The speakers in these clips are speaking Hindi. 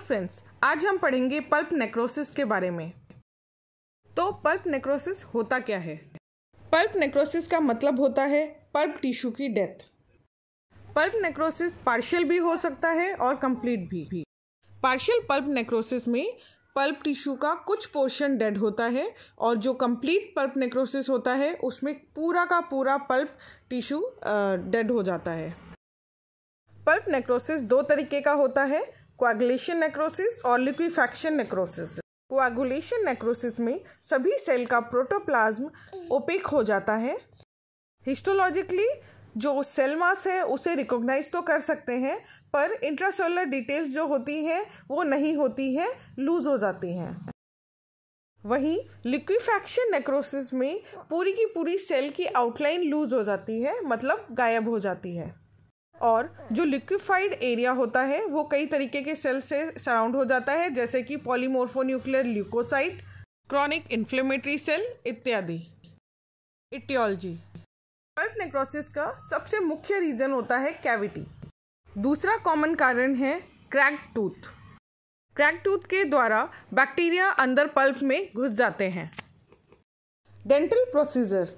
फ्रेंड्स, आज हम पढ़ेंगे पल्प नेक्रोसिस के बारे में। तो पल्प नेक्रोसिस होता क्या है? पल्प नेक्रोसिस का मतलब होता है पल्प टिश्यू की डेथ। पल्प नेक्रोसिस पार्शियल भी हो सकता है और कंप्लीट भी। पार्शियल पल्प नेक्रोसिस में पल्प टिश्यू का कुछ पोर्शन डेड होता है और जो कंप्लीट पल्प नेक्रोसिस होता है उसमें पूरा का पूरा पल्प टिश्यू डेड हो जाता है। पल्प नेक्रोसिस दो तरीके का होता है, कोआगुलेशन नेक्रोसिस और लिक्विफैक्शन नेक्रोसिस। कोआगुलेशन नेक्रोसिस में सभी सेल का प्रोटोप्लाज्म ओपेक हो जाता है। हिस्टोलॉजिकली जो सेल मास है उसे रिकॉग्नाइज तो कर सकते हैं, पर इंट्रासेलुलर डिटेल्स जो होती हैं वो नहीं होती हैं, लूज हो जाती हैं। वहीं लिक्विफैक्शन नेक्रोसिस में पूरी की पूरी सेल की आउटलाइन लूज हो जाती है, मतलब गायब हो जाती है। और जो लिक्विफाइड एरिया होता है वो कई तरीके के सेल से सराउंड हो जाता है, जैसे कि polymorphonuclear leukocyte, chronic inflammatory cell इत्यादि। इटियोलॉजी। पल्प नेक्रोसिस का सबसे मुख्य रीजन होता है कैविटी। दूसरा कॉमन कारण है क्रैक्ड टूथ। क्रैक्ड टूथ के द्वारा बैक्टीरिया अंदर पल्प में घुस जाते हैं। Dental procedures.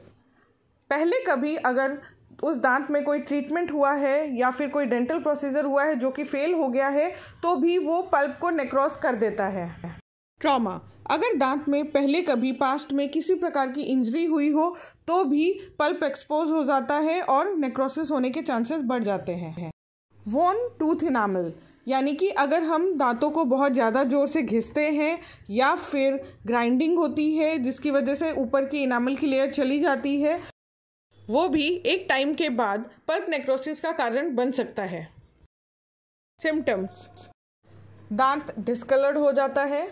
पहले कभी अगर उस दांत में कोई ट्रीटमेंट हुआ है या फिर कोई डेंटल प्रोसीजर हुआ है जो कि फेल हो गया है तो भी वो पल्प को नेक्रोस कर देता है। ट्रॉमा। अगर दांत में पहले कभी पास्ट में किसी प्रकार की इंजरी हुई हो तो भी पल्प एक्सपोज हो जाता है और नेक्रोसिस होने के चांसेस बढ़ जाते हैं। वोन टूथ इनामल, यानी कि अगर हम दांतों को बहुत ज़्यादा ज़ोर से घिसते हैं या फिर ग्राइंडिंग होती है जिसकी वजह से ऊपर की इनामल की लेयर चली जाती है, वो भी एक टाइम के बाद पल्प नेक्रोसिस का कारण बन सकता है। सिम्टम्स। दांत डिस्कलर्ड हो जाता है।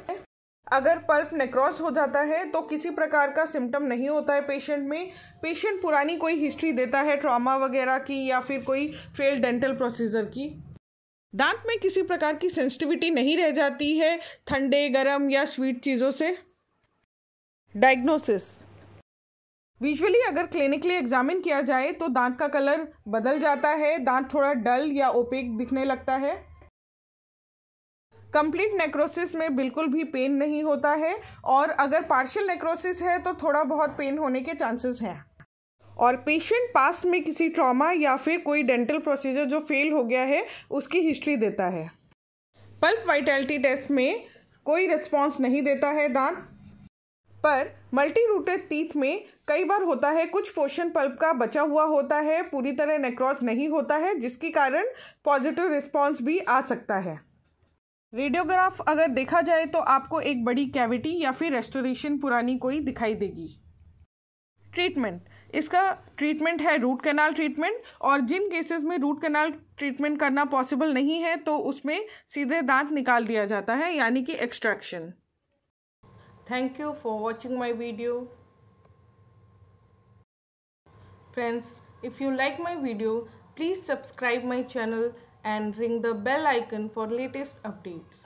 अगर पल्प नेक्रोस हो जाता है तो किसी प्रकार का सिम्टम नहीं होता है पेशेंट में। पेशेंट पुरानी कोई हिस्ट्री देता है ट्रॉमा वगैरह की या फिर कोई फेल्ड डेंटल प्रोसीजर की। दांत में किसी प्रकार की सेंसिटिविटी नहीं रह जाती है ठंडे, गर्म या स्वीट चीज़ों से। डायग्नोसिस। विजुअली अगर क्लिनिकली एग्जामिन किया जाए तो दांत का कलर बदल जाता है, दांत थोड़ा डल या ओपेक दिखने लगता है। कंप्लीट नेक्रोसिस में बिल्कुल भी पेन नहीं होता है और अगर पार्शियल नेक्रोसिस है तो थोड़ा बहुत पेन होने के चांसेस हैं। और पेशेंट पास में किसी ट्रॉमा या फिर कोई डेंटल प्रोसीजर जो फेल हो गया है उसकी हिस्ट्री देता है। पल्प वाइटैलिटी टेस्ट में कोई रिस्पॉन्स नहीं देता है दांत, पर मल्टी रूटेड टीथ में कई बार होता है कुछ पोर्शन पल्प का बचा हुआ होता है, पूरी तरह नेक्रोस नहीं होता है, जिसके कारण पॉजिटिव रिस्पॉन्स भी आ सकता है। रेडियोग्राफ अगर देखा जाए तो आपको एक बड़ी कैविटी या फिर रेस्टोरेशन पुरानी कोई दिखाई देगी। ट्रीटमेंट। इसका ट्रीटमेंट है रूट कैनाल ट्रीटमेंट, और जिन केसेस में रूट कैनाल ट्रीटमेंट करना पॉसिबल नहीं है तो उसमें सीधे दांत निकाल दिया जाता है, यानी कि extraction. Thank you for watching my video. Friends, if you like my video, please subscribe my channel and ring the bell icon for latest updates.